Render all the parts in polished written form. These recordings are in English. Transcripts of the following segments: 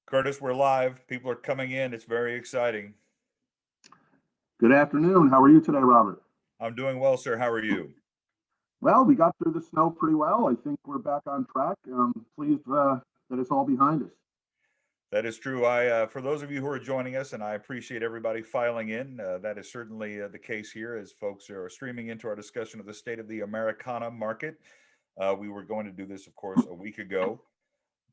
Curtis, we're live. People are coming in. It's very exciting. Good afternoon. How are you today, Robert? I'm doing well, sir. How are you? Well, we got through the snow pretty well. I think we're back on track. Pleased that it's all behind us. That is true. For those of you who are joining us, and I appreciate everybody filing in, that is certainly the case here as folks are streaming into our discussion of the state of the Americana market. We were going to do this, of course, a week ago,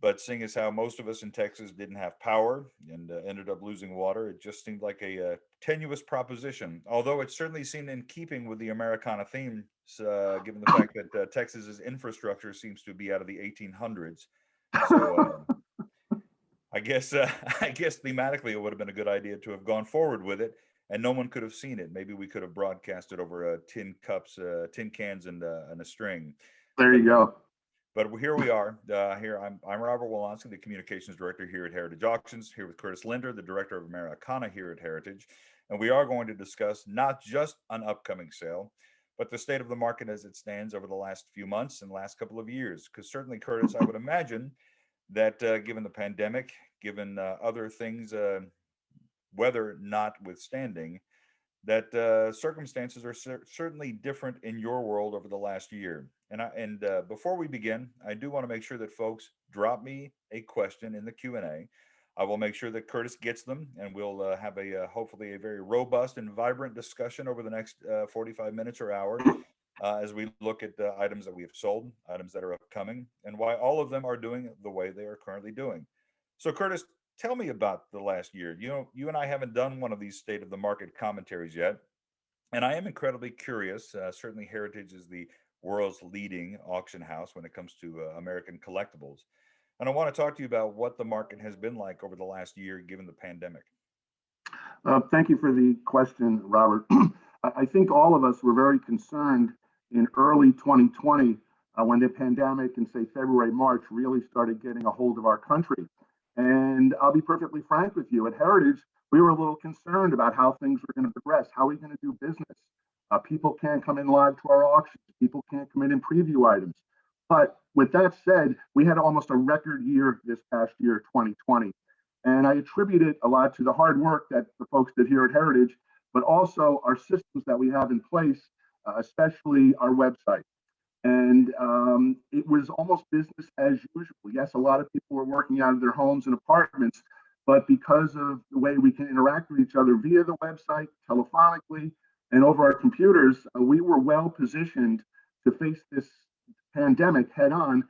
but seeing as how most of us in Texas didn't have power and ended up losing water, it just seemed like a tenuous proposition. Although it certainly seemed in keeping with the Americana theme, given the fact that Texas's infrastructure seems to be out of the 1800s. So I guess I guess thematically it would have been a good idea to have gone forward with it, and no one could have seen it. Maybe we could have broadcasted over tin cups, tin cans, and a string. There But you go. but here we are. Here I'm Robert Wolanski, the communications director here at Heritage Auctions, here with Curtis Linder, the director of Americana here at Heritage, and we are going to discuss not just an upcoming sale, but the state of the market as it stands over the last few months and last couple of years. Because certainly, Curtis, I would imagine that given the pandemic, given other things, weather notwithstanding, that circumstances are certainly different in your world over the last year. And before we begin, I do want to make sure that folks drop me a question in the Q&A. I will make sure that Curtis gets them, and we'll have a hopefully a very robust and vibrant discussion over the next 45 minutes or hour as we look at the items that we have sold, items that are upcoming, and why all of them are doing the way they are currently doing. So, Curtis, tell me about the last year. You know, you and I haven't done one of these state of the market commentaries yet, and I am incredibly curious. Certainly, Heritage is the world's leading auction house when it comes to American collectibles. And I want to talk to you about what the market has been like over the last year, given the pandemic. Thank you for the question, Robert. I think all of us were very concerned in early 2020 when the pandemic in, say, February, March really started getting a hold of our country. And I'll be perfectly frank with you, at Heritage, we were a little concerned about how things were going to progress. How are we going to do business? People can't come in live to our auctions. People can't come in and preview items. But with that said, we had almost a record year this past year, 2020. And I attribute it a lot to the hard work that the folks did here at Heritage, but also our systems that we have in place, especially our website. And it was almost business as usual. Yes, a lot of people were working out of their homes and apartments, but because of the way we can interact with each other via the website, telephonically, and over our computers, we were well positioned to face this pandemic head on,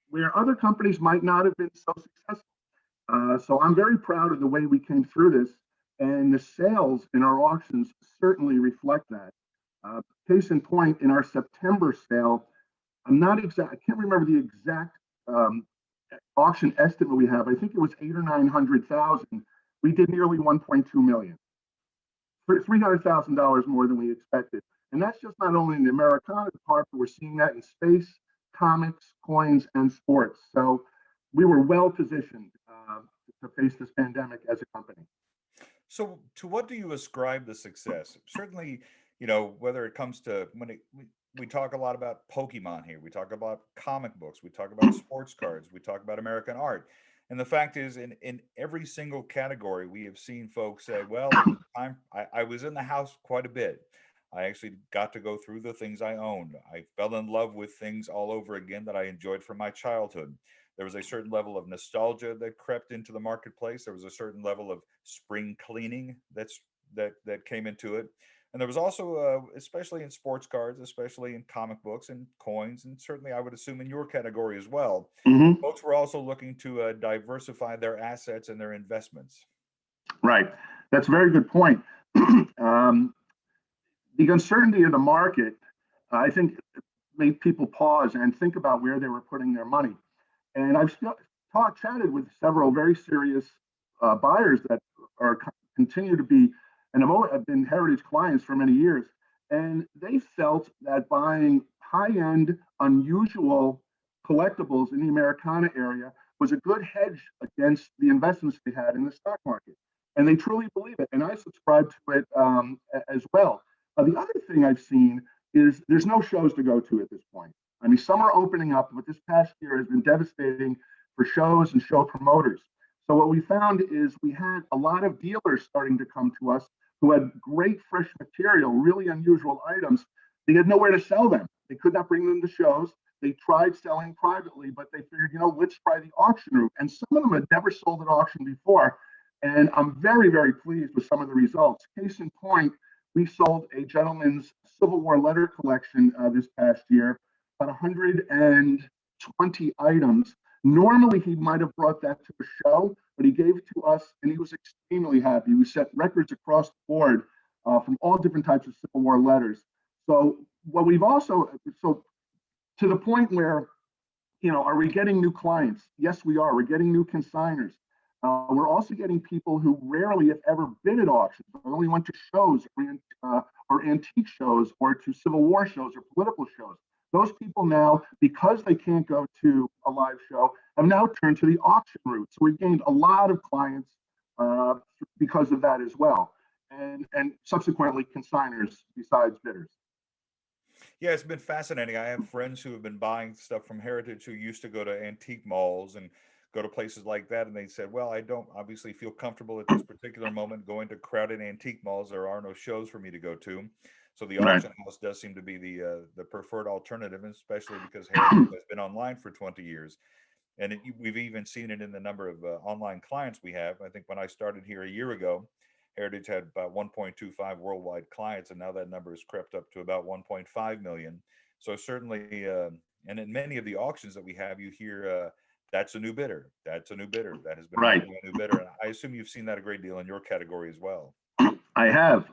where other companies might not have been so successful. So I'm very proud of the way we came through this, and the sales in our auctions certainly reflect that. Case in point, in our September sale, I can't remember the exact auction estimate we have. I think it was 800 or 900,000. We did nearly 1.2 million, $300,000 more than we expected. And that's just not only in the Americana department, we're seeing that in space, comics, coins, and sports. So we were well positioned to face this pandemic as a company. So, to what do you ascribe the success? Certainly, whether it comes to we talk a lot about Pokemon here, we talk about comic books, we talk about sports cards, we talk about American art. And the fact is, in every single category, we have seen folks say, well, it was time. I was in the house quite a bit. I actually got to go through the things I owned. I fell in love with things all over again that I enjoyed from my childhood. There was a certain level of nostalgia that crept into the marketplace. There was a certain level of spring cleaning that came into it. And there was also, especially in sports cards, especially in comic books and coins, and certainly I would assume in your category as well, Mm-hmm. folks were also looking to diversify their assets and their investments. Right. That's a very good point. The uncertainty of the market, I think, made people pause and think about where they were putting their money. And I've chatted with several very serious buyers that are continue to be and have been Heritage clients for many years. And they felt that buying high-end, unusual collectibles in the Americana area was a good hedge against the investments they had in the stock market. And they truly believe it. And I subscribe to it as well. The other thing I've seen is there's no shows to go to at this point. I mean, some are opening up, but this past year has been devastating for shows and show promoters. So what we found is we had a lot of dealers starting to come to us who had great fresh material, really unusual items. They had nowhere to sell them. They could not bring them to shows. They tried selling privately, but they figured, let's try the auction route. And some of them had never sold at auction before. And I'm very, very pleased with some of the results. Case in point, we sold a gentleman's Civil War letter collection this past year, about 120 items. Normally, he might have brought that to a show, but he gave it to us, and he was extremely happy. We set records across the board from all different types of Civil War letters. So what we've also, so to the point where, are we getting new clients? Yes, we are. We're getting new consigners. We're also getting people who rarely, if ever, bid at auctions. They only went to shows or antique shows or to Civil War shows or political shows. Those people now, because they can't go to a live show, have now turned to the auction route. So we've gained a lot of clients because of that as well, and subsequently consigners besides bidders. Yeah, it's been fascinating. I have friends who have been buying stuff from Heritage who used to go to antique malls and go to places like that. And they said, well, I don't obviously feel comfortable at this particular moment going to crowded antique malls. There are no shows for me to go to. So the Right. auction house does seem to be the preferred alternative, especially because Heritage has been online for 20 years. And we've even seen it in the number of online clients we have. I think when I started here a year ago, Heritage had about 1.25 worldwide clients, and now that number has crept up to about 1.5 million. So certainly, and in many of the auctions that we have, you hear that's a new bidder, that's a new bidder, that has been Right. a new bidder. And I assume you've seen that a great deal in your category as well. I have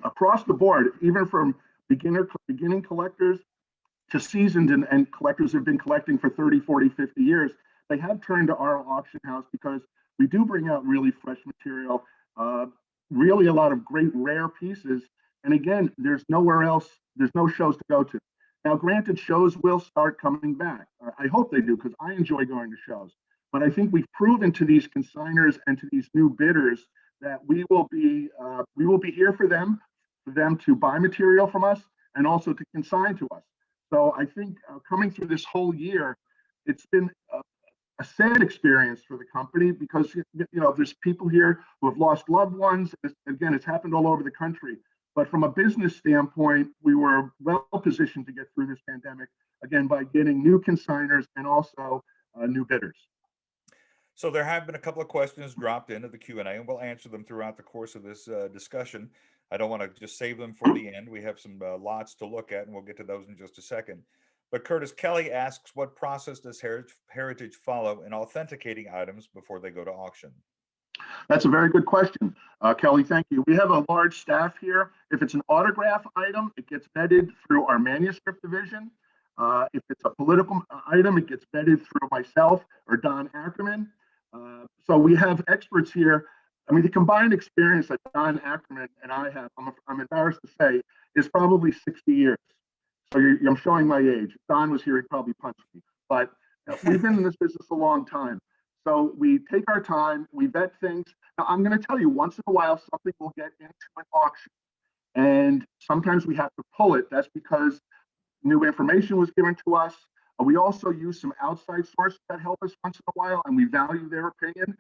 across the board, even from beginning collectors to seasoned and collectors who've been collecting for 30, 40, 50 years. They have turned to our auction house because we do bring out really fresh material, really a lot of great rare pieces. And again, there's nowhere else, there's no shows to go to. Now, granted, shows will start coming back. I hope they do because I enjoy going to shows. But I think we've proven to these consigners and to these new bidders that we will be here for them to buy material from us and also to consign to us. So I think coming through this whole year, it's been a sad experience for the company because there's people here who have lost loved ones. Again, it's happened all over the country. But from a business standpoint, we were well positioned to get through this pandemic, again, by getting new consigners and also new bidders. So there have been a couple of questions dropped into the Q&A, and we'll answer them throughout the course of this discussion. I don't want to just save them for the end. We have some lots to look at, and we'll get to those in just a second. But Curtis Kelly asks, what process does Heritage follow in authenticating items before they go to auction? That's a very good question, Kelly. Thank you. We have a large staff here. If it's an autograph item, it gets vetted through our manuscript division. If it's a political item, it gets vetted through myself or Don Ackerman. So we have experts here. I mean, the combined experience that Don Ackerman and I have, I'm embarrassed to say, is probably 60 years. So I'm showing my age. If Don was here, he'd probably punch me. But we've been in this business a long time. So we take our time, we vet things. Now, I'm going to tell you, once in a while, something will get into an auction. And sometimes we have to pull it. That's because new information was given to us. We also use some outside sources that help us once in a while, and we value their opinion.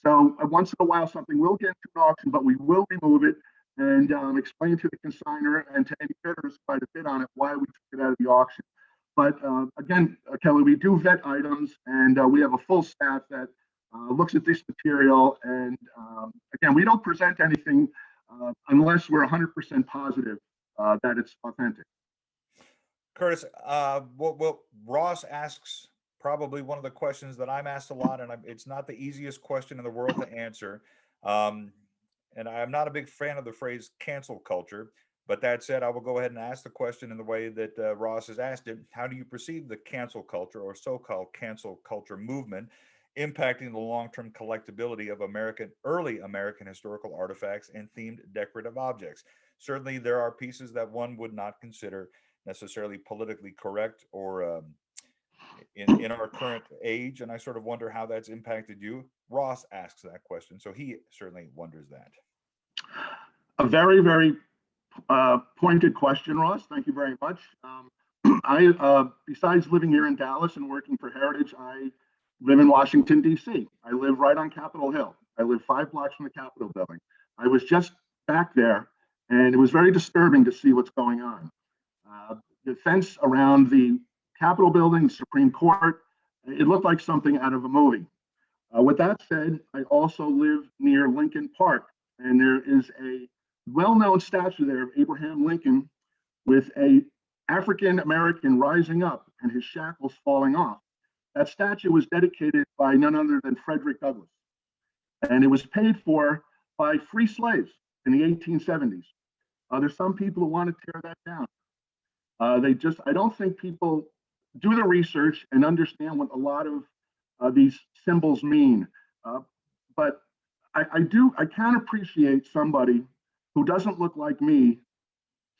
So once in a while, something will get into an auction, but we will remove it and explain to the consigner and to any bidders who try to bid on it why we took it out of the auction. But again, Kelly, we do vet items, and we have a full staff that looks at this material. And again, we don't present anything unless we're 100% positive that it's authentic. Curtis, well, Ross asks probably one of the questions that I'm asked a lot, and it's not the easiest question in the world to answer. And I'm not a big fan of the phrase cancel culture. But that said, I will go ahead and ask the question in the way that Ross has asked it. How do you perceive the cancel culture or so-called cancel culture movement impacting the long-term collectability of early American historical artifacts and themed decorative objects? Certainly, there are pieces that one would not consider necessarily politically correct or in our current age, and I sort of wonder how that's impacted you. Ross asks that question, so he certainly wonders that. A very, very pointed question, Ross. Thank you very much. I, besides living here in Dallas and working for Heritage, I live in Washington, D.C. I live right on Capitol Hill. I live 5 blocks from the Capitol building. I was just back there, and it was very disturbing to see what's going on. The fence around the Capitol building, the Supreme Court, it looked like something out of a movie. With that said, I also live near Lincoln Park, and there is a well-known statue there of Abraham Lincoln with a African American rising up and his shackles falling off. That statue was dedicated by none other than Frederick Douglass, and it was paid for by free slaves in the 1870s. There's some people who want to tear that down. I don't think people do the research and understand what a lot of these symbols mean. But I can appreciate somebody who doesn't look like me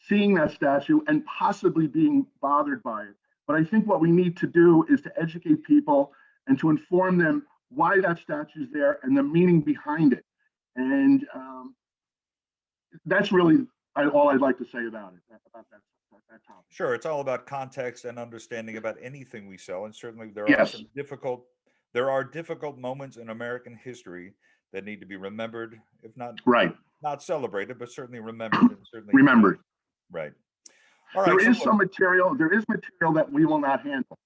seeing that statue and possibly being bothered by it. But I think what we need to do is to educate people and to inform them why that statue is there and the meaning behind it. And that's really all I'd like to say about it, about that topic. Sure, it's all about context and understanding about anything we sell, and certainly there are Yes. some difficult moments in American history that need to be remembered, if not Right. not celebrated, but certainly remembered and certainly Remembered. right. All right. There is material that we will not handle.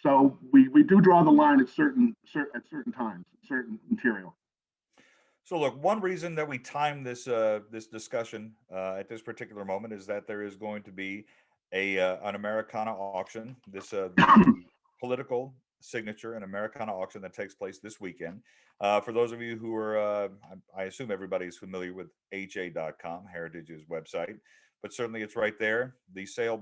So we do draw the line at certain times, certain material. So look, one reason that we time this this discussion at this particular moment is that there is going to be an Americana auction, this political signature and Americana auction that takes place this weekend. For those of you who are, I assume everybody's familiar with HA.com, Heritage's website, but certainly it's right there. The sale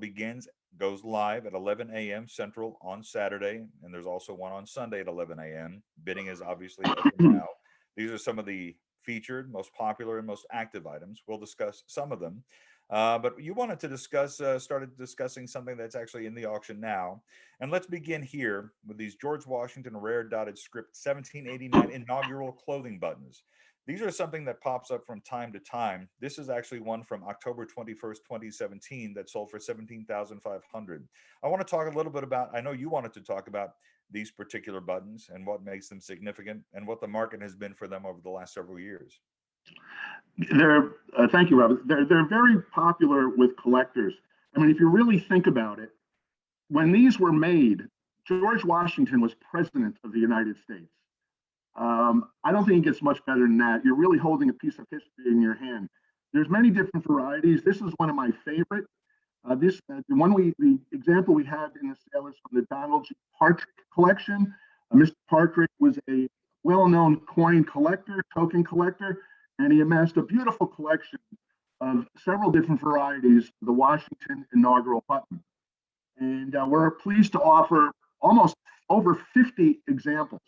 goes live at 11 a.m. Central on Saturday, and there's also one on Sunday at 11 a.m. Bidding is obviously open now. These are some of the featured, most popular, and most active items. We'll discuss some of them. But you wanted to started discussing something that's actually in the auction now. And let's begin here with these George Washington rare dotted script 1789 inaugural clothing buttons. These are something that pops up from time to time. This is actually one from October 21st, 2017 that sold for $17,500. I want to talk a little bit about, I know you wanted to talk about these particular buttons and what makes them significant and what the market has been for them over the last several years. Thank you, Robert. They're very popular with collectors. I mean, if you really think about it, when these were made, George Washington was president of the United States. I don't think it gets much better than that. You're really holding a piece of history in your hand. There's many different varieties. This is one of my favorite. The example we have in the sale is from the Donald G. Partridge collection. Mr. Partridge was a well-known coin collector, token collector, and he amassed a beautiful collection of several different varieties of the Washington inaugural button. And we're pleased to offer almost over 50 examples.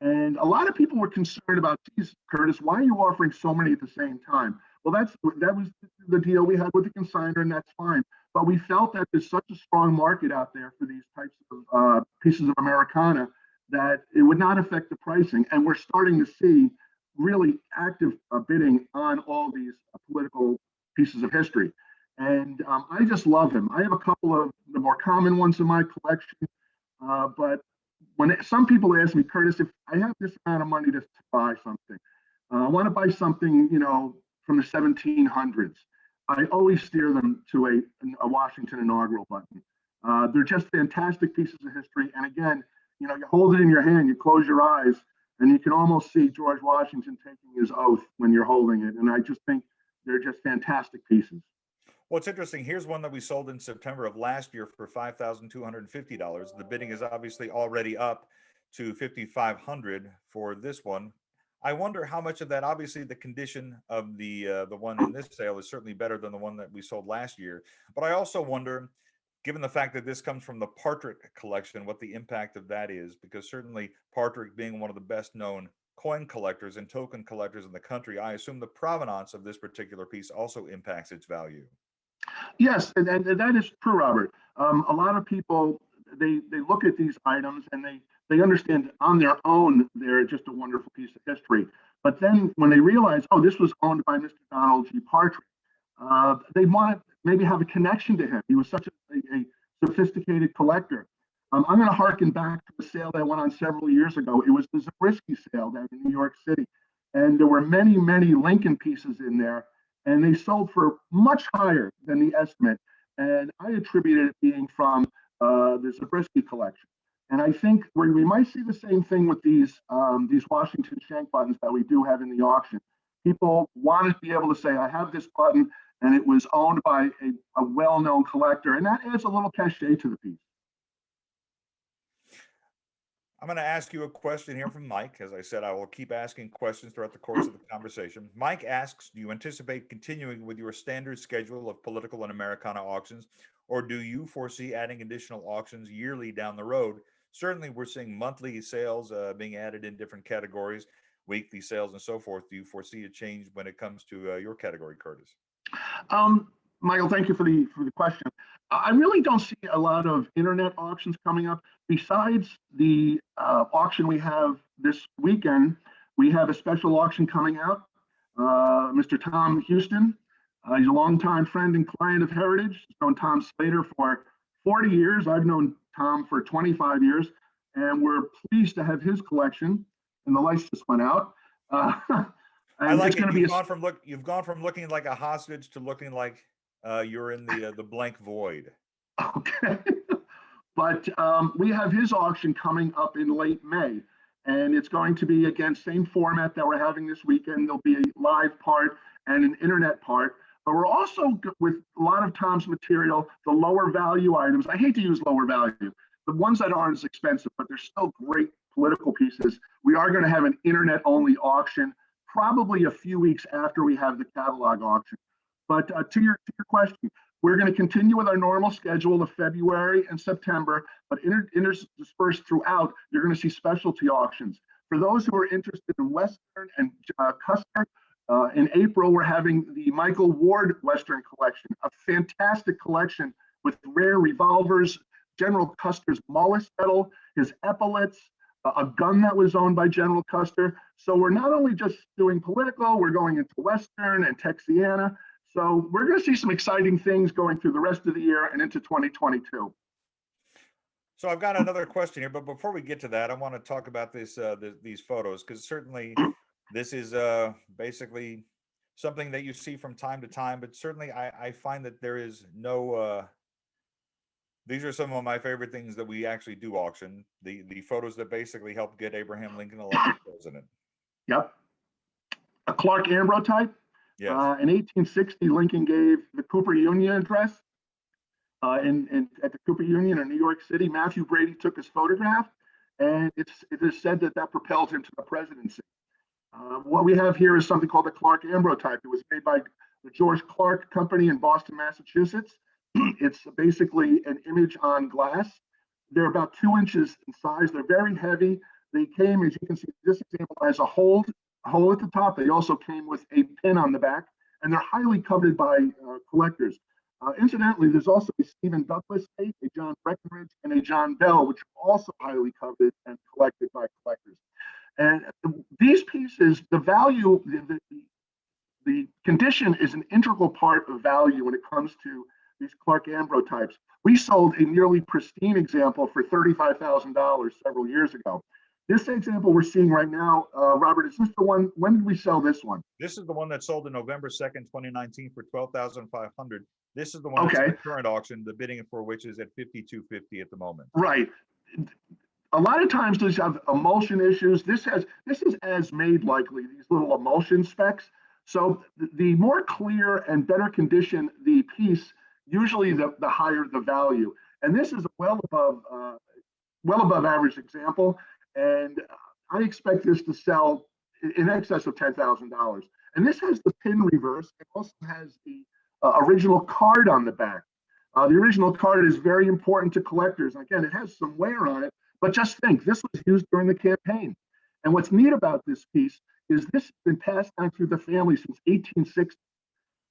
And a lot of people were concerned about, geez, Curtis, why are you offering so many at the same time? Well, that was the deal we had with the consignor, and that's fine. But we felt that there's such a strong market out there for these types of pieces of Americana that it would not affect the pricing. And we're starting to see really active bidding on all these political pieces of history. And I just love them. I have a couple of the more common ones in my collection, but when some people ask me, Curtis, if I have this amount of money to buy something, I want to buy something, from the 1700s, I always steer them to a Washington inaugural button. They're just fantastic pieces of history. And again, you hold it in your hand, you close your eyes, and you can almost see George Washington taking his oath when you're holding it. And I just think they're just fantastic pieces. Well, it's interesting. Here's one that we sold in September of last year for $5,250. The bidding is obviously already up to $5,500 for this one. I wonder how much of that, obviously the condition of the one in this sale is certainly better than the one that we sold last year. But I also wonder, given the fact that this comes from the Partridge collection, what the impact of that is, because certainly Partridge being one of the best known coin collectors and token collectors in the country, I assume the provenance of this particular piece also impacts its value. Yes, and that is true, Robert. A lot of people, they look at these items and they understand on their own they're just a wonderful piece of history. But then when they realize, oh, this was owned by Mr. Donald G. Partridge, they want to maybe have a connection to him. He was such a sophisticated collector. I'm going to harken back to a sale that went on several years ago. It was the Zabriskie sale down in New York City. And there were many, many Lincoln pieces in there, and they sold for much higher than the estimate. And I attributed it being from the Zabriskie collection. And I think we might see the same thing with these Washington shank buttons that we do have in the auction. People want to be able to say, I have this button, and it was owned by a well-known collector, and that adds a little cachet to the piece. I'm going to ask you a question here from Mike. As I said, I will keep asking questions throughout the course of the conversation. Mike asks, do you anticipate continuing with your standard schedule of political and Americana auctions, or do you foresee adding additional auctions yearly down the road? Certainly, we're seeing monthly sales being added in different categories, weekly sales, and so forth. Do you foresee a change when it comes to your category, Curtis? Michael, thank you for the question. I really don't see a lot of internet auctions coming up. Besides the auction we have this weekend, we have a special auction coming out. Mr. Tom Houston, he's a longtime friend and client of Heritage. He's known Tom Slater for 40 years. I've known Tom for 25 years, and we're pleased to have his collection. And the lights just went out. I like it. You've gone from looking like a hostage to looking like you're in the blank void. Okay. But we have his auction coming up in late May, and it's going to be, again, same format that we're having this weekend. There'll be a live part and an internet part. But we're also, with a lot of Tom's material, the lower value items. I hate to use lower value. The ones that aren't as expensive, but they're still great political pieces. We are going to have an internet-only auction, probably a few weeks after we have the catalog auction. But to your question, we're going to continue with our normal schedule of February and September, but interspersed throughout, you're going to see specialty auctions. For those who are interested in Western and Custer, in April, we're having the Michael Ward Western collection, a fantastic collection with rare revolvers, General Custer's Mullis medal, his epaulets, a gun that was owned by General Custer. So we're not only just doing political, we're going into Western and Texiana. So we're going to see some exciting things going through the rest of the year and into 2022. So I've got another question here, but before we get to that, I want to talk about these photos, because certainly this is basically something that you see from time to time, but certainly I find that there is no these are some of my favorite things that we actually do auction. The photos that basically helped get Abraham Lincoln elected president. Yep. A Clark ambrotype. Yes. In 1860, Lincoln gave the Cooper Union address at the Cooper Union in New York City. Matthew Brady took his photograph, and it is said that propelled him to the presidency. What we have here is something called the Clark ambrotype. It was made by the George Clark Company in Boston, Massachusetts. It's basically an image on glass. They're about 2 inches in size. They're very heavy. They came, as you can see, this example has a hole at the top. They also came with a pin on the back, and they're highly coveted by collectors. Incidentally, there's also a Stephen Douglas tape, a John Breckenridge, and a John Bell, which are also highly coveted and collected by collectors. And these pieces, the value, the condition is an integral part of value when it comes to these Clark ambrotypes. We sold a nearly pristine example for $35,000 several years ago. This example we're seeing right now, Robert, is this the one? When did we sell this one? This is the one that sold on November 2nd, 2019 for $12,500. This is the one that's in the current auction, the bidding for which is at $52.50 at the moment. Right. A lot of times these have emulsion issues. This is as made likely, these little emulsion specks. So the more clear and better condition the piece, usually the higher the value. And this is a well above average example. And I expect this to sell in excess of $10,000. And this has the pin reverse. It also has the original card on the back. The original card is very important to collectors. Again, it has some wear on it, but just think, this was used during the campaign. And what's neat about this piece is this has been passed down through the family since 1860.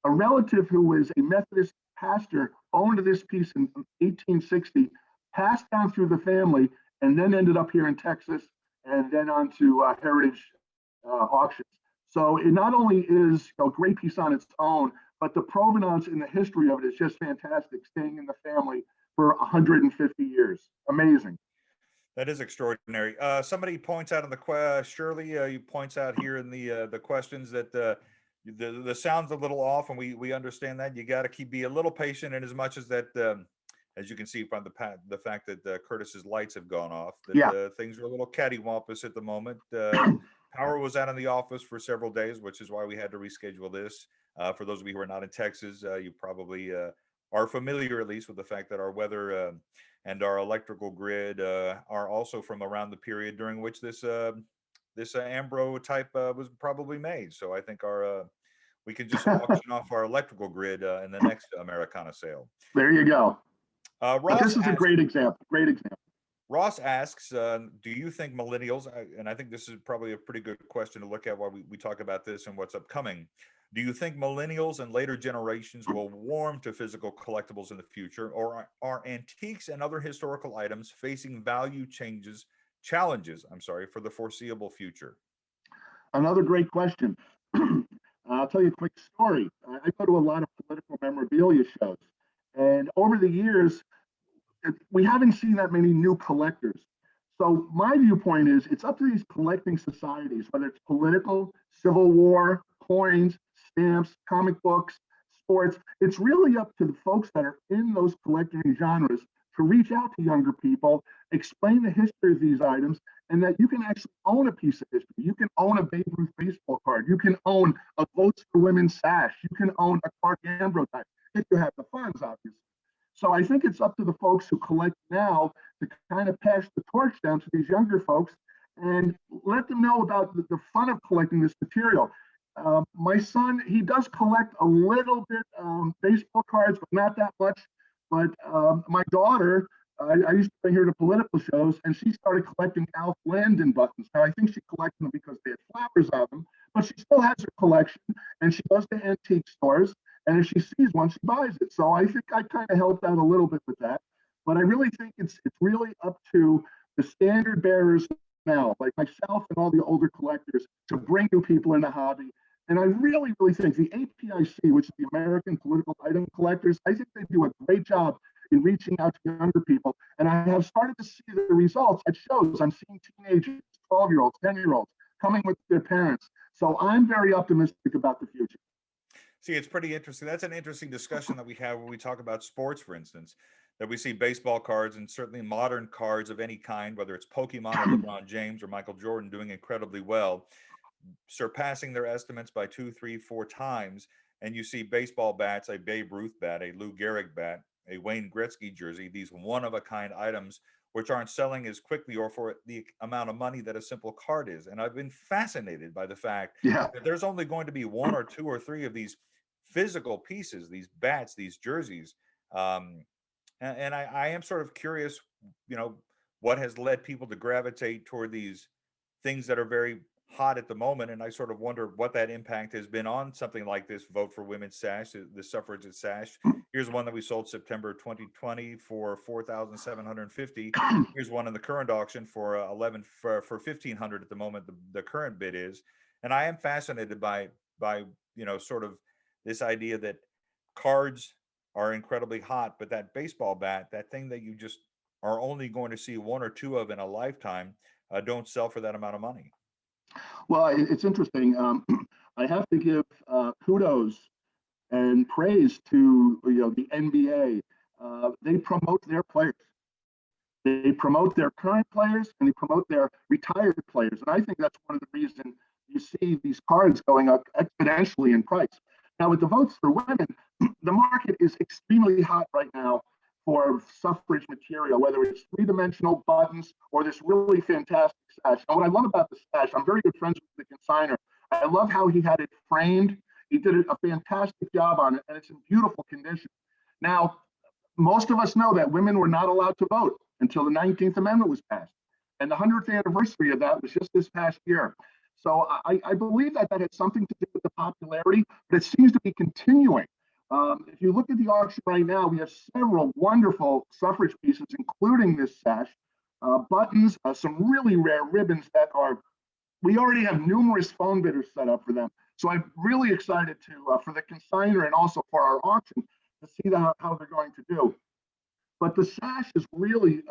A relative who was a Methodist pastor owned this piece in 1860, passed down through the family, and then ended up here in Texas, and then on to Heritage auctions. So it not only is a great piece on its own, but the provenance and the history of it is just fantastic, staying in the family for 150 years. Amazing. That is extraordinary. Somebody points out in the Shirley, you points out here in the questions that the sound's a little off, and we understand that. You got to be a little patient, and as much as that, as you can see from the fact that Curtis's lights have gone off, that Yeah. things are a little cattywampus at the moment. Power was out in the office for several days, which is why we had to reschedule this. For those of you who are not in Texas, you probably are familiar, at least, with the fact that our weather and our electrical grid are also from around the period during which this Ambro type was probably made. So I think we can just auction off our electrical grid in the next Americana sale. There you go. Ross, this is a great example. Great example. Ross asks, do you think millennials, and I think this is probably a pretty good question to look at while we talk about this and what's upcoming. Do you think millennials and later generations will warm to physical collectibles in the future, or are antiques and other historical items facing value challenges, for the foreseeable future? Another great question. I'll tell you a quick story. I go to a lot of political memorabilia shows, and over the years, we haven't seen that many new collectors. So my viewpoint is it's up to these collecting societies, whether it's political, Civil War, coins, stamps, comic books, sports. It's really up to the folks that are in those collecting genres to reach out to younger people, explain the history of these items, and that you can actually own a piece of history. You can own a Babe Ruth baseball card. You can own a Votes for Women sash. You can own a Clark Ambrose type, if you have the funds, obviously. So I think it's up to the folks who collect now to kind of pass the torch down to these younger folks and let them know about the fun of collecting this material. My son, he does collect a little bit baseball cards, but not that much. But my daughter, I used to bring her to political shows, and she started collecting Alf Landon buttons. Now, I think she collected them because they had flowers on them, but she still has her collection, and she goes to antique stores, and if she sees one, she buys it. So I think I kind of helped out a little bit with that. But I really think it's really up to the standard bearers now, like myself and all the older collectors, to bring new people in the hobby. And I really, really think the APIC, which is the American Political Item Collectors, I think they do a great job in reaching out to younger people. And I have started to see the results at shows. I'm seeing teenagers, 12-year-olds, 10-year-olds coming with their parents. So I'm very optimistic about the future. See, it's pretty interesting. That's an interesting discussion that we have when we talk about sports, for instance, that we see baseball cards and certainly modern cards of any kind, whether it's Pokemon or LeBron James or Michael Jordan, doing incredibly well, surpassing their estimates by 2, 3, 4 times. And you see baseball bats, a Babe Ruth bat, a Lou Gehrig bat, a Wayne Gretzky jersey, these one-of-a-kind items which aren't selling as quickly or for the amount of money that a simple card is. And I've been fascinated by the fact that there's only going to be 1 or 2 or 3 of these physical pieces, these bats, these jerseys. And I am sort of curious, what has led people to gravitate toward these things that are very hot at the moment. And I sort of wonder what that impact has been on something like this Vote for Women sash, the suffragette sash. Here's one that we sold September 2020 for $4,750. Here's one in the current auction for $1,500 at the moment. The current bid is, and I am fascinated by sort of this idea that cards are incredibly hot, but that baseball bat, that thing that you just are only going to see 1 or 2 of in a lifetime, don't sell for that amount of money. Well, it's interesting. I have to give kudos and praise to the NBA. They promote their players. They promote their current players and they promote their retired players. And I think that's one of the reasons you see these cards going up exponentially in price. Now, with the Votes for Women, the market is extremely hot right now for suffrage material, whether it's 3-dimensional buttons or this really fantastic sash. And what I love about the sash, I'm very good friends with the consigner. I love how he had it framed. He did a fantastic job on it, and it's in beautiful condition. Now, most of us know that women were not allowed to vote until the 19th Amendment was passed. And the 100th anniversary of that was just this past year. So I believe that had something to do with the popularity, but it seems to be continuing. If you look at the auction right now, we have several wonderful suffrage pieces, including this sash, buttons, some really rare ribbons that we already have numerous phone bidders set up for them. So I'm really excited for the consigner and also for our auction to see how they're going to do. But the sash is really,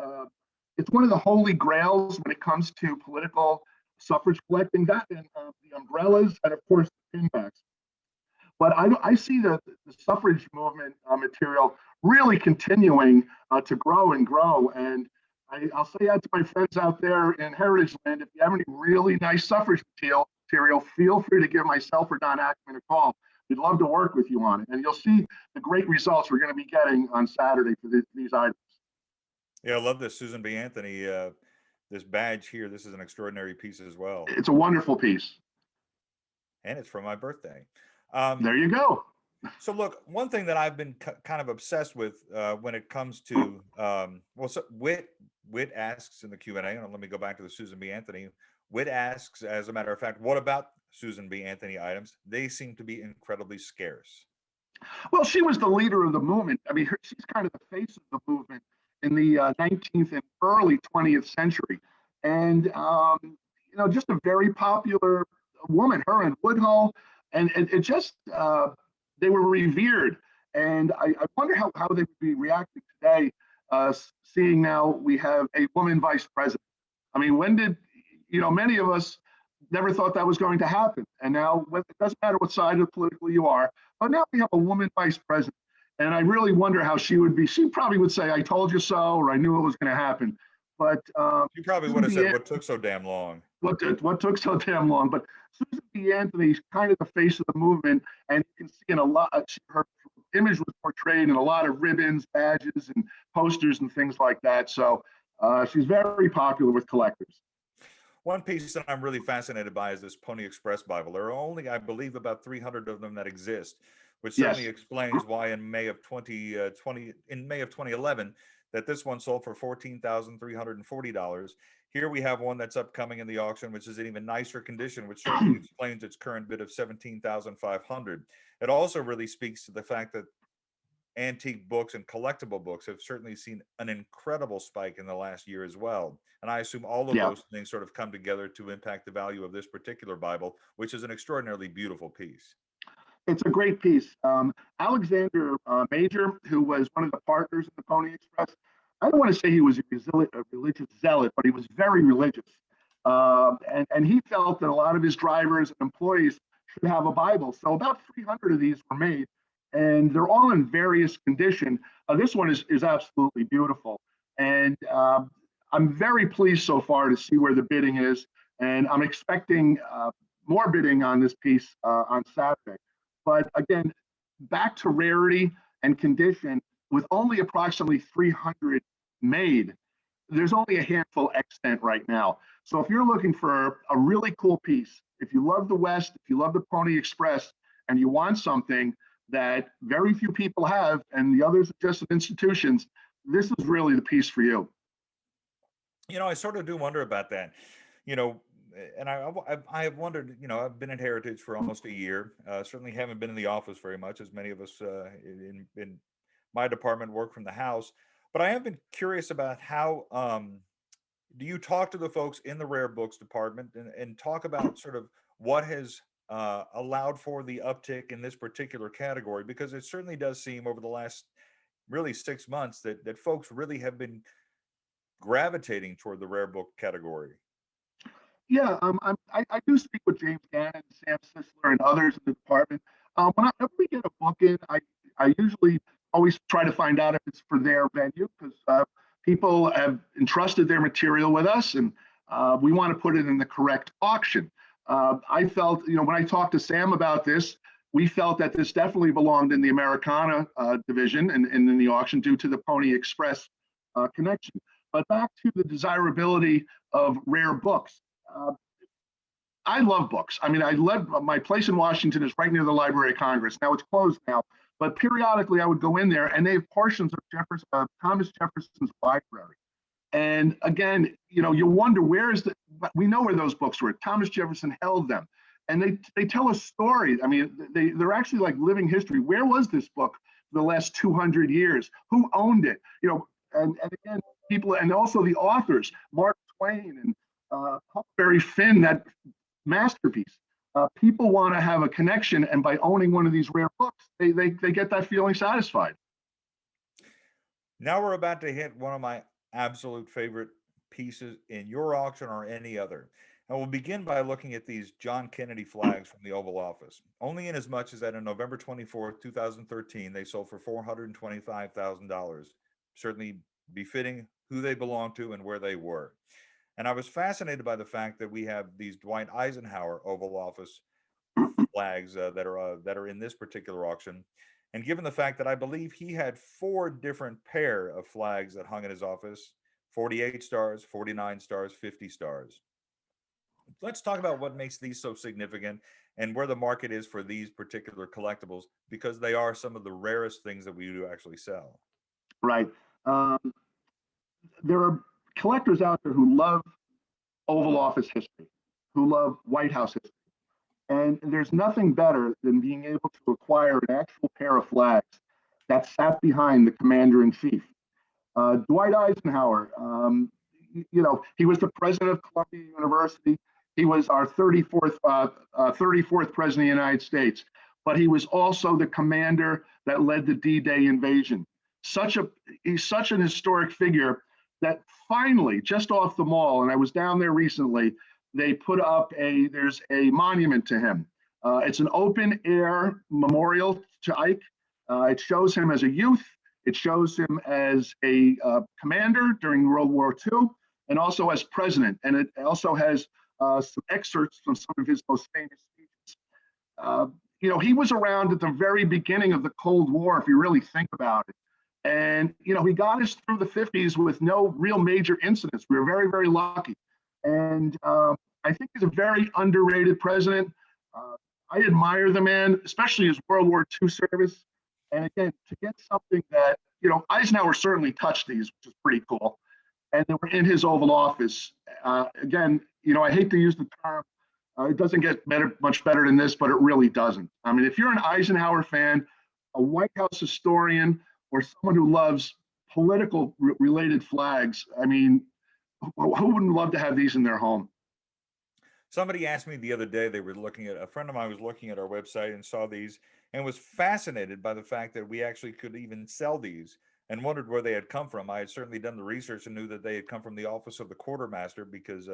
it's one of the holy grails when it comes to political suffrage collecting, that and the umbrellas, and of course the pinbacks. But I see the suffrage movement material really continuing to grow and grow. And I'll say that to my friends out there in Heritage Land, if you have any really nice suffrage material, feel free to give myself or Don Ackman a call. We'd love to work with you on it. And you'll see the great results we're going to be getting on Saturday for these items. Yeah, I love this Susan B. Anthony, this badge here. This is an extraordinary piece as well. It's a wonderful piece. And it's from my birthday. There you go. So look, one thing that I've been kind of obsessed with when it comes to, so Whit asks in the Q&A, and let me go back to the Susan B. Anthony. Whit asks, as a matter of fact, what about Susan B. Anthony items? They seem to be incredibly scarce. Well, she was the leader of the movement. I mean, she's kind of the face of the movement in the 19th and early 20th century. And, just a very popular woman, her and Woodhull. And it just, they were revered. And I wonder how they would be reacting today, seeing now we have a woman vice president. I mean, when did, many of us never thought that was going to happen. And now it doesn't matter what side of politically you are, but now we have a woman vice president. And I really wonder how she would be. She probably would say, I told you so, or I knew it was going to happen. But you probably would have said, what took so damn long? What took so damn long? But Susan B. Anthony's kind of the face of the movement, and you can see in a lot, her image was portrayed in a lot of ribbons, badges, and posters and things like that. So she's very popular with collectors. One piece that I'm really fascinated by is this Pony Express Bible. There are only, I believe, about 300 of them that exist, which certainly explains why in May of 2011, that this one sold for $14,340. Here we have one that's upcoming in the auction, which is in even nicer condition, which certainly explains its current bid of $17,500. It also really speaks to the fact that antique books and collectible books have certainly seen an incredible spike in the last year as well. And I assume all of those things sort of come together to impact the value of this particular Bible, which is an extraordinarily beautiful piece. It's a great piece. Alexander Major, who was one of the partners in the Pony Express, I don't want to say he was a religious zealot, but he was very religious. And he felt that a lot of his drivers and employees should have a Bible. So about 300 of these were made, and they're all in various condition. This one is absolutely beautiful. And I'm very pleased so far to see where the bidding is. And I'm expecting more bidding on this piece on Saturday. But again, back to rarity and condition, with only approximately 300 made, there's only a handful extant right now. So if you're looking for a really cool piece, if you love the West, if you love the Pony Express, and you want something that very few people have, and the others are just institutions, this is really the piece for you. I sort of do wonder about that. And I have wondered, I've been at Heritage for almost a year. Certainly haven't been in the office very much, as many of us in my department work from the house. But I have been curious about how do you talk to the folks in the rare books department and talk about sort of what has allowed for the uptick in this particular category? Because it certainly does seem over the last really 6 months that folks really have been gravitating toward the rare book category. Yeah, I do speak with James Gannon, Sam Sisler, and others in the department. Whenever we get a book in, I usually always try to find out if it's for their venue, because people have entrusted their material with us, and we want to put it in the correct auction. I felt, when I talked to Sam about this, we felt that this definitely belonged in the Americana division and in the auction due to the Pony Express connection. But back to the desirability of rare books. I love books. I mean, my place in Washington is right near the Library of Congress. Now it's closed now, but periodically I would go in there, and they have portions of Thomas Jefferson's library. And again, you wonder we know where those books were. Thomas Jefferson held them, and they tell a story. I mean, they're actually like living history. Where was this book for the last 200 years? Who owned it? And again, people, and also the authors, Mark Twain and Huckleberry Finn, that masterpiece. People want to have a connection, and by owning one of these rare books, they get that feeling satisfied. Now we're about to hit one of my absolute favorite pieces in your auction or any other. And we'll begin by looking at these John Kennedy flags from the Oval Office. Only in as much as that on November 24th, 2013, they sold for $425,000. Certainly befitting who they belong to and where they were. And I was fascinated by the fact that we have these Dwight Eisenhower Oval Office flags that are in this particular auction. And given the fact that I believe he had four different pair of flags that hung in his office, 48 stars, 49 stars, 50 stars. Let's talk about what makes these so significant and where the market is for these particular collectibles, because they are some of the rarest things that we do actually sell. Right. Um, there are collectors out there who love Oval Office history, who love White House history. And there's nothing better than being able to acquire an actual pair of flags that sat behind the commander in chief. Dwight Eisenhower, he was the president of Columbia University. He was our 34th president of the United States, but he was also the commander that led the D-Day invasion. He's such an historic figure that finally, just off the mall, and I was down there recently, they put up there's a monument to him. It's an open air memorial to Ike. It shows him as a youth. It shows him as a commander during World War II and also as president. And it also has some excerpts from some of his most famous speeches. He was around at the very beginning of the Cold War, if you really think about it. And, he got us through the 50s with no real major incidents. We were very, very lucky. And I think he's a very underrated president. I admire the man, especially his World War II service. And again, to get something that, Eisenhower certainly touched these, which is pretty cool. And they were in his Oval Office. Again, I hate to use the term, it doesn't get much better than this, but it really doesn't. I mean, if you're an Eisenhower fan, a White House historian, or someone who loves political related flags, I mean, who wouldn't love to have these in their home? Somebody asked me the other day, a friend of mine was looking at our website and saw these and was fascinated by the fact that we actually could even sell these and wondered where they had come from. I had certainly done the research and knew that they had come from the office of the quartermaster because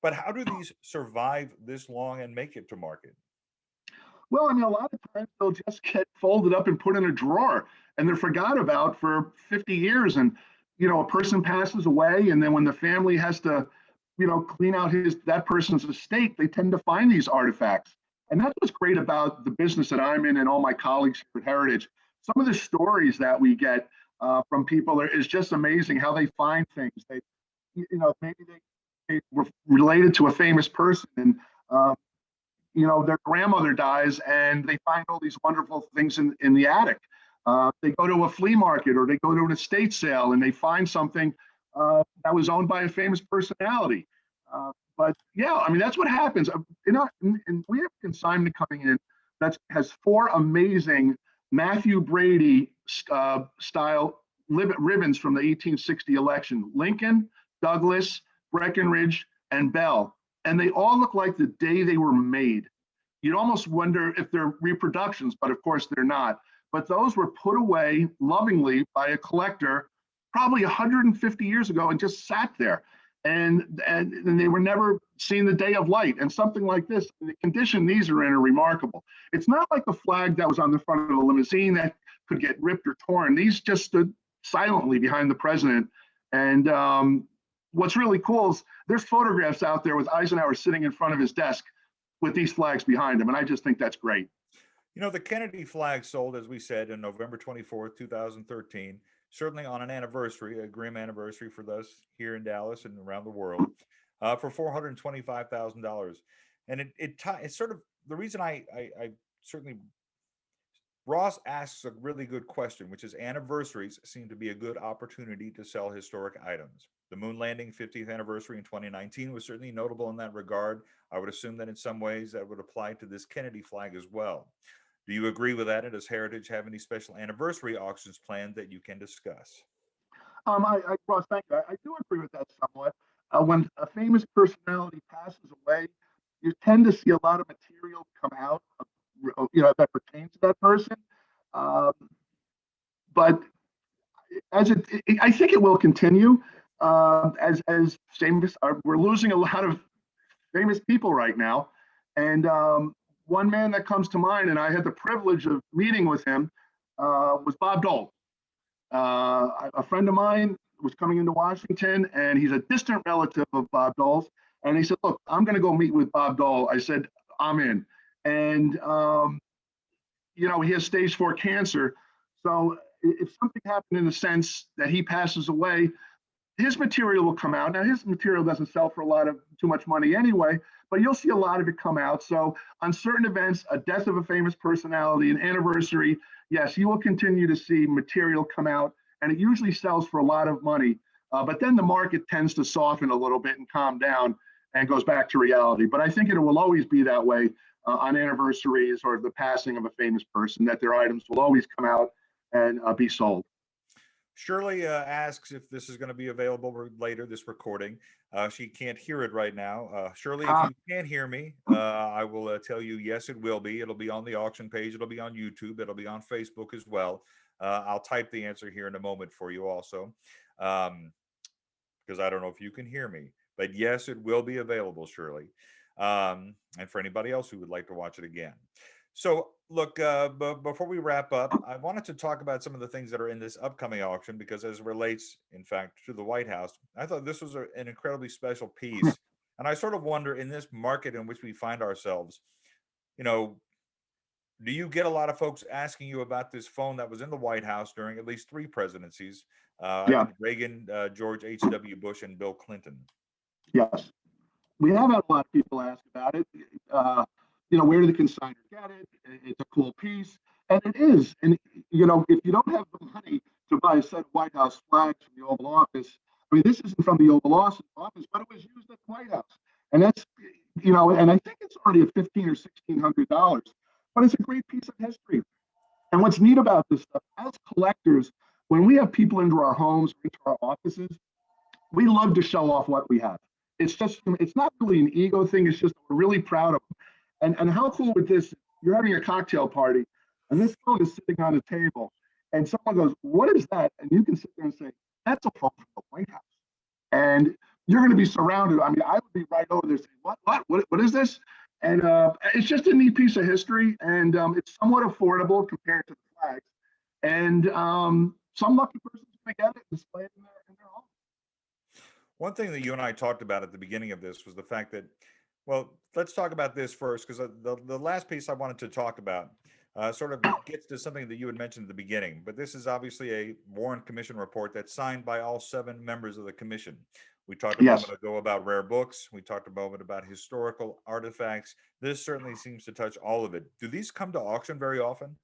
but how do these survive this long and make it to market? Well, I mean, a lot of times they'll just get folded up and put in a drawer and they're forgot about for 50 years. And, a person passes away, and then when the family has to, clean out that person's estate, they tend to find these artifacts. And that's what's great about the business that I'm in and all my colleagues here at Heritage. Some of the stories that we get from people is just amazing how they find things. Maybe they were related to a famous person, and their grandmother dies and they find all these wonderful things in the attic. They go to a flea market or they go to an estate sale and they find something that was owned by a famous personality. But yeah, I mean, that's what happens. And we have consignment coming in that has four amazing Matthew Brady style ribbons from the 1860 election: Lincoln, Douglas, Breckinridge, and Bell. And they all look like the day they were made. You'd almost wonder if they're reproductions, but of course they're not. But those were put away lovingly by a collector probably 150 years ago and just sat there. And they were never seen the day of light. And something like this, the condition these are in are remarkable. It's not like the flag that was on the front of the limousine that could get ripped or torn. These just stood silently behind the president. And what's really cool is there's photographs out there with Eisenhower sitting in front of his desk with these flags behind him. And I just think that's great. The Kennedy flag sold, as we said, in November 24th, 2013, certainly on an anniversary, a grim anniversary for us here in Dallas and around the world, for $425,000. And it's sort of the reason I certainly, Ross asks a really good question, which is anniversaries seem to be a good opportunity to sell historic items. The moon landing 50th anniversary in 2019 was certainly notable in that regard. I would assume that in some ways that would apply to this Kennedy flag as well. Do you agree with that? And does Heritage have any special anniversary auctions planned that you can discuss? Ross, thank you. I do agree with that somewhat. When a famous personality passes away, you tend to see a lot of material come out, that pertains to that person. But I think it will continue. As famous, we're losing a lot of famous people right now, and one man that comes to mind, and I had the privilege of meeting with him, was Bob Dole. A friend of mine was coming into Washington, and he's a distant relative of Bob Dole's. And he said, "Look, I'm going to go meet with Bob Dole." I said, "I'm in." And he has stage 4 cancer. So if something happened in the sense that he passes away, his material will come out. Now, his material doesn't sell for too much money anyway, but you'll see a lot of it come out. So on certain events, a death of a famous personality, an anniversary, yes, you will continue to see material come out, and it usually sells for a lot of money. But then the market tends to soften a little bit and calm down and goes back to reality. But I think it will always be that way on anniversaries or the passing of a famous person, that their items will always come out and be sold. Shirley asks if this is going to be available later, this recording. She can't hear it right now. Shirley, if you can't hear me, I will tell you, yes, it will be. It'll be on the auction page. It'll be on YouTube. It'll be on Facebook as well. I'll type the answer here in a moment for you also, because I don't know if you can hear me. But yes, it will be available, Shirley. And for anybody else who would like to watch it again. So, look, before we wrap up, I wanted to talk about some of the things that are in this upcoming auction, because as it relates, in fact, to the White House, I thought this was an incredibly special piece. And I sort of wonder, in this market in which we find ourselves, do you get a lot of folks asking you about this phone that was in the White House during at least 3 presidencies? I think Reagan, George H.W. Bush, and Bill Clinton. Yes. We have had a lot of people ask about it. Where did the consignor get it? It's a cool piece. And it is. And, if you don't have the money to buy a set of White House flags from the Oval Office, I mean, this isn't from the Oval Office, but it was used at the White House. And that's, and I think it's already at $1,500 or $1,600, but it's a great piece of history. And what's neat about this stuff, as collectors, when we have people into our homes, into our offices, we love to show off what we have. It's not really an ego thing. It's just we're really proud of them. And how cool with this, you're having a cocktail party and this phone is sitting on the table and someone goes, "What is that?" And you can sit there and say, "That's a phone from the White House." And you're going to be surrounded. I mean, I would be right over there saying, what is this? And it's just a neat piece of history, and it's somewhat affordable compared to the flags. And some lucky person's going to get it and display it in their home. One thing that you and I talked about at the beginning of this was the fact that, well, let's talk about this first, because the last piece I wanted to talk about sort of gets to something that you had mentioned at the beginning. But this is obviously a Warren Commission report that's signed by all 7 members of the commission. We talked a moment ago about rare books. We talked a moment about historical artifacts. This certainly seems to touch all of it. Do these come to auction very often?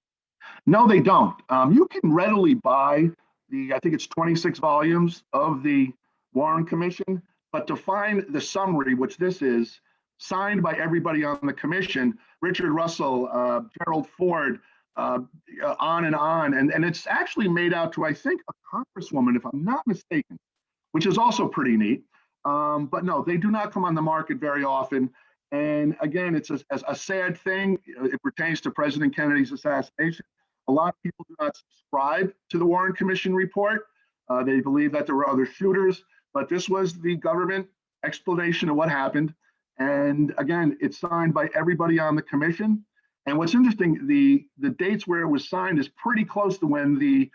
No, they don't. You can readily buy I think it's 26 volumes of the Warren Commission, but to find the summary, which this is, signed by everybody on the commission, Richard Russell, Gerald Ford, on and on. And it's actually made out to, I think, a congresswoman, if I'm not mistaken, which is also pretty neat. But no, they do not come on the market very often. And again, it's a sad thing. It pertains to President Kennedy's assassination. A lot of people do not subscribe to the Warren Commission report. They believe that there were other shooters, but this was the government explanation of what happened. And again, it's signed by everybody on the commission. And what's interesting, the dates where it was signed is pretty close to when the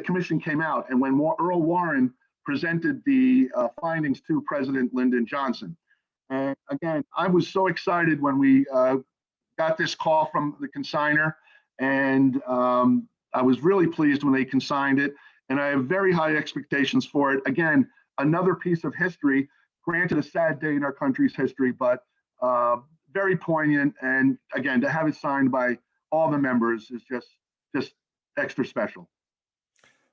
commission came out and when Earl Warren presented the findings to President Lyndon Johnson. And again, I was so excited when we got this call from the consignor, and I was really pleased when they consigned it. And I have very high expectations for it. Again, another piece of history, granted a sad day in our country's history, but very poignant. And again, to have it signed by all the members is just extra special.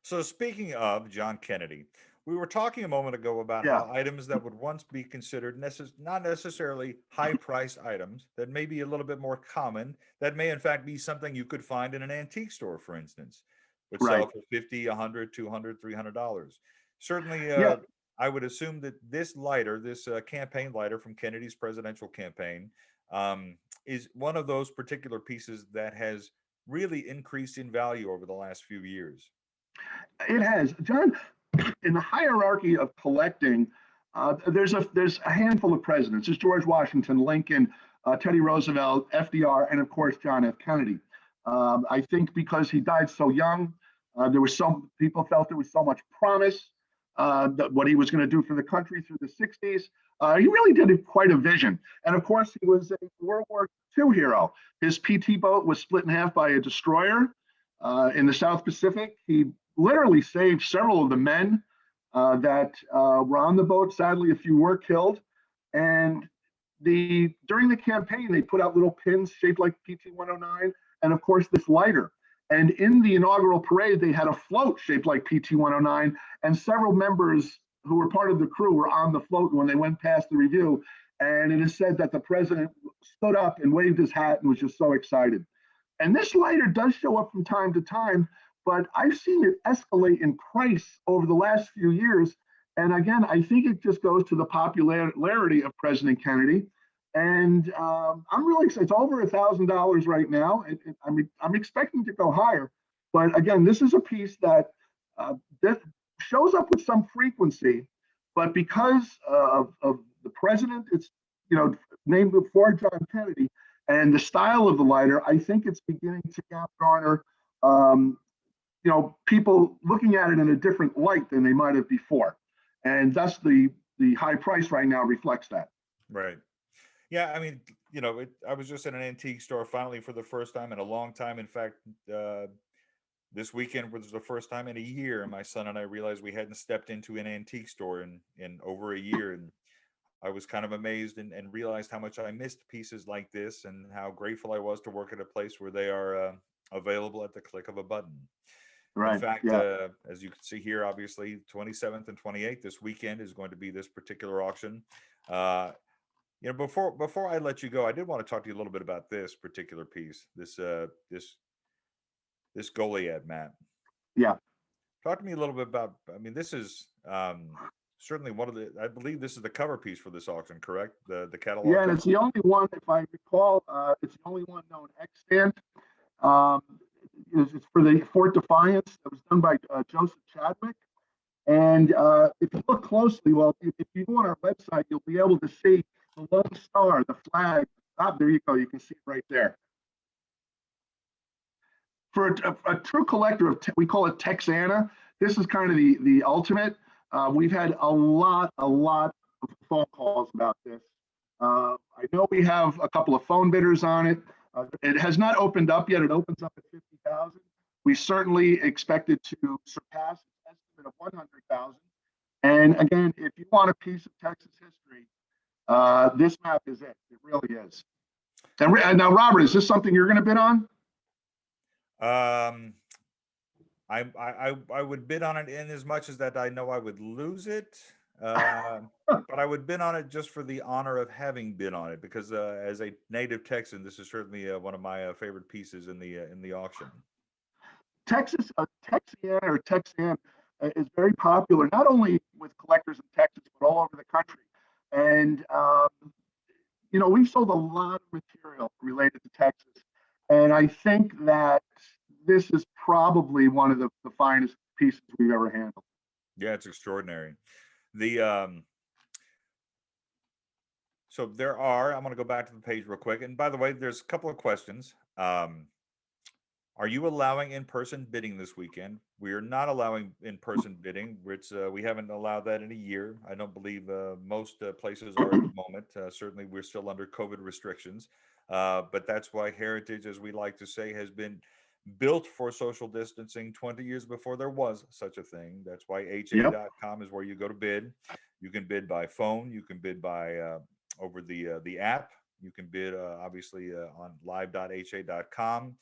So speaking of John Kennedy, we were talking a moment ago about how items that would once be considered not necessarily high-priced items, that may be a little bit more common, that may in fact be something you could find in an antique store, for instance, would sell for $50, $100, $200, $300. Certainly, I would assume that this lighter, this campaign lighter from Kennedy's presidential campaign, is one of those particular pieces that has really increased in value over the last few years. It has, John. In the hierarchy of collecting, there's a handful of presidents. There's George Washington, Lincoln, Teddy Roosevelt, FDR, and of course John F. Kennedy. I think because he died so young, there was some people felt there was so much promise that what he was going to do for the country through the 60s. He really did quite a vision. And of course, he was a World War II hero. His PT boat was split in half by a destroyer in the South Pacific. He literally saved several of the men that were on the boat. Sadly, a few were killed. And during the campaign, they put out little pins shaped like PT-109, and of course this lighter. And in the inaugural parade, they had a float shaped like PT-109, and several members who were part of the crew were on the float when they went past the review. And it is said that the president stood up and waved his hat and was just so excited. And this lighter does show up from time to time, but I've seen it escalate in price over the last few years. And again, I think it just goes to the popularity of President Kennedy. And I'm really excited. It's over $1,000 right now. I'm expecting to go higher. But again, this is a piece that shows up with some frequency. But because of the president, it's named before John Kennedy, and the style of the lighter, I think it's beginning to garner people looking at it in a different light than they might have before. And thus the high price right now reflects that. Right. Yeah, I mean, I was just at an antique store finally for the first time in a long time. In fact, this weekend was the first time in a year my son and I realized we hadn't stepped into an antique store in over a year. And I was kind of amazed and realized how much I missed pieces like this and how grateful I was to work at a place where they are available at the click of a button. Right. In fact, yeah. As you can see here, obviously 27th and 28th this weekend is going to be this particular auction. Before I let you go, I did want to talk to you a little bit about this particular piece, this Goliad, Matt. Yeah. Talk to me a little bit about. I mean, this is certainly one of the. I believe this is the cover piece for this auction, correct? The catalog. Yeah, and it's the only one, if I recall, it's the only one known extant. It's for the Fort Defiance. That was done by Joseph Chadwick. And if you look closely, well, if you go on our website, you'll be able to see the Lone Star, the flag. There you go. You can see it right there. For a true collector of, we call it Texana. This is kind of the ultimate. We've had a lot of phone calls about this. I know we have a couple of phone bidders on it. It has not opened up yet. It opens up at 50,000. We certainly expect it to surpass an estimate of 100,000. And again, if you want a piece of Texas history, this map is it. It really is. And now, Robert, is this something you're going to bid on? I would bid on it in as much as that I know I would lose it. But I would bid on it just for the honor of having bid on it, because as a native Texan, this is certainly one of my favorite pieces in the auction. Texas, Texian or Texan is very popular, not only with collectors in Texas, but all over the country. And, we've sold a lot of material related to Texas. And I think that this is probably one of the finest pieces we've ever handled. Yeah, it's extraordinary. So there are, I'm going to go back to the page real quick. And by the way, there's a couple of questions. Are you allowing in-person bidding this weekend? We are not allowing in-person bidding, which we haven't allowed that in a year. I don't believe most places are at the moment. Certainly, we're still under COVID restrictions. But that's why Heritage, as we like to say, has been built for social distancing 20 years before there was such a thing. That's why HA.com is where you go to bid. You can bid by phone. You can bid by over the app. You can bid obviously on live.ha.com.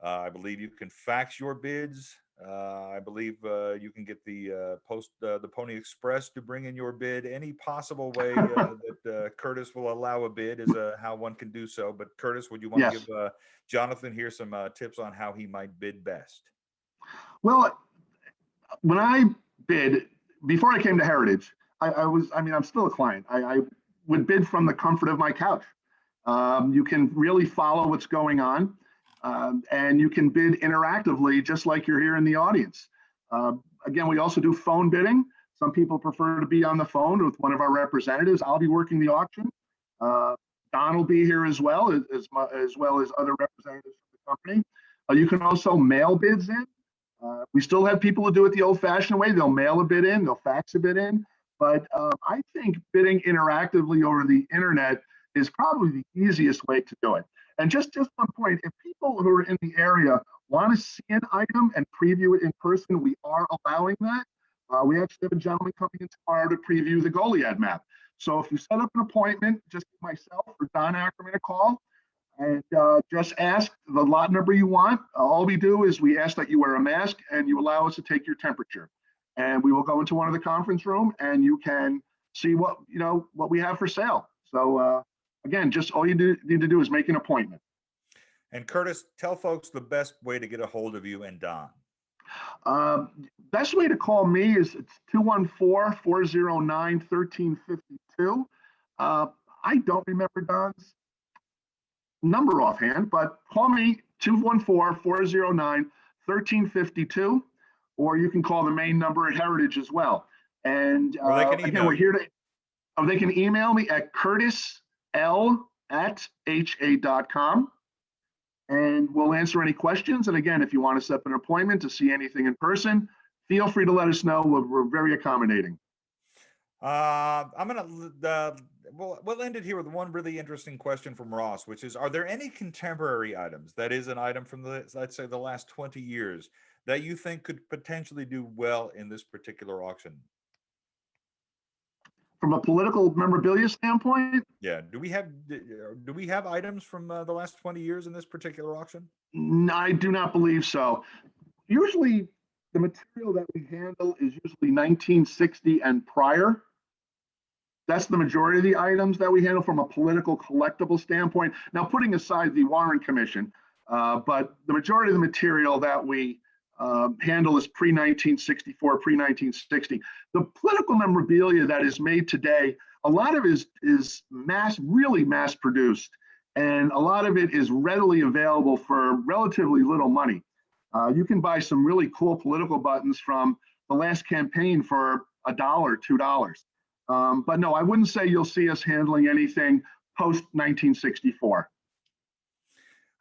I believe you can fax your bids. I believe you can get the the Pony Express to bring in your bid. Any possible way that Curtis will allow a bid is how one can do so. But Curtis, would you want to give Jonathan here some tips on how he might bid best? Well, when I bid, before I came to Heritage, I'm still a client. I would bid from the comfort of my couch. You can really follow what's going on. And you can bid interactively, just like you're here in the audience. Again, we also do phone bidding. Some people prefer to be on the phone with one of our representatives. I'll be working the auction. Don will be here as well as well as other representatives from the company. You can also mail bids in. We still have people who do it the old-fashioned way. They'll mail a bid in, they'll fax a bid in. But I think bidding interactively over the internet is probably the easiest way to do it. And just one point, if people who are in the area want to see an item and preview it in person, we are allowing that. We actually have a gentleman coming in tomorrow to preview the Goliad map. So if you set up an appointment, just give myself or Don Ackerman a call and just ask the lot number you want. All we do is we ask that you wear a mask and you allow us to take your temperature. And we will go into one of the conference room and you can see what we have for sale. So again, just all you need to do is make an appointment. And Curtis, tell folks the best way to get a hold of you and Don. Best way to call me is it's 214-409-1352. I don't remember Don's number offhand, but call me 214-409-1352, or you can call the main number at Heritage as well. And again, we're here to, they can email me at curtisl@ha.com. And we'll answer any questions. And again, if you want to set up an appointment to see anything in person, feel free to let us know. We're very accommodating. We'll end it here with one really interesting question from Ross, which is, are there any contemporary items, that is an item from let's say the last 20 years, that you think could potentially do well in this particular auction? From a political memorabilia standpoint? Yeah. Do we have items from the last 20 years in this particular auction? No, I do not believe so. Usually the material that we handle is usually 1960 and prior. That's the majority of the items that we handle from a political collectible standpoint. Now, putting aside the Warren Commission, but the majority of the material that we handle is pre-1964, pre-1960. The political memorabilia that is made today, a lot of it is really mass produced, and a lot of it is readily available for relatively little money. You can buy some really cool political buttons from the last campaign for $1, $2. But no, I wouldn't say you'll see us handling anything post-1964.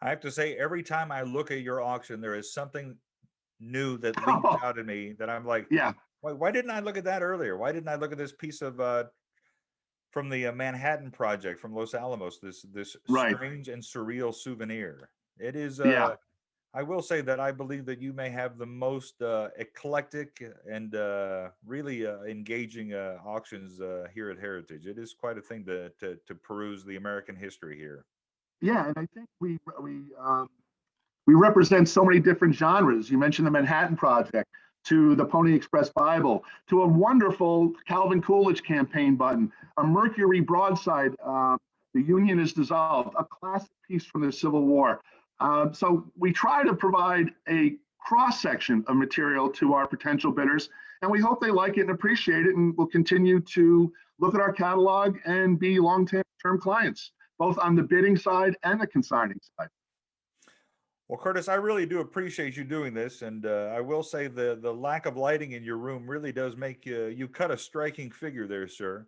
I have to say, every time I look at your auction, there is something new that leaps out at me that I'm like, yeah, why didn't I look at that earlier? Why didn't I look at this piece of from the Manhattan Project from Los Alamos, this right. strange and surreal souvenir? It is yeah. I will say that I believe that you may have the most eclectic and really engaging auctions here at Heritage. It is quite a thing to peruse the American history here. Yeah, and I think we represent so many different genres. You mentioned the Manhattan Project, to the Pony Express Bible, to a wonderful Calvin Coolidge campaign button, a Mercury broadside, The Union is Dissolved, a classic piece from the Civil War. So we try to provide a cross-section of material to our potential bidders, and we hope they like it and appreciate it, and will continue to look at our catalog and be long-term clients, both on the bidding side and the consigning side. Well, Curtis, I really do appreciate you doing this, and I will say the lack of lighting in your room really does make you cut a striking figure there, sir.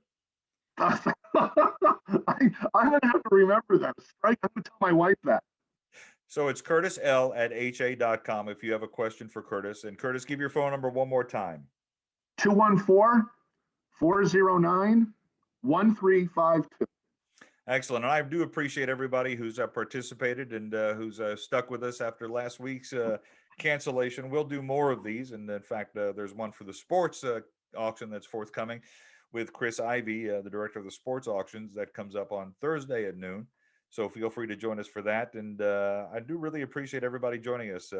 I'm gonna have to remember that. I'm gonna tell my wife that. So it's curtisl@ha.com if you have a question for Curtis. And Curtis, give your phone number one more time. 214-409-1352. Excellent. And I do appreciate everybody who's participated and who's stuck with us after last week's cancellation. We'll do more of these. And in fact, there's one for the sports auction that's forthcoming with Chris Ivey, the director of the sports auctions, that comes up on Thursday at noon. So feel free to join us for that. And I do really appreciate everybody joining us.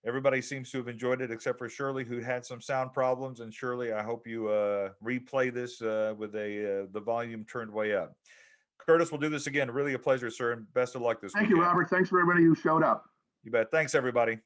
Everybody seems to have enjoyed it, except for Shirley, who had some sound problems. And Shirley, I hope you replay this with the volume turned way up. Curtis, we'll do this again. Really a pleasure, sir, and best of luck this weekend. Thank you, Robert. Thanks for everybody who showed up. You bet. Thanks, everybody.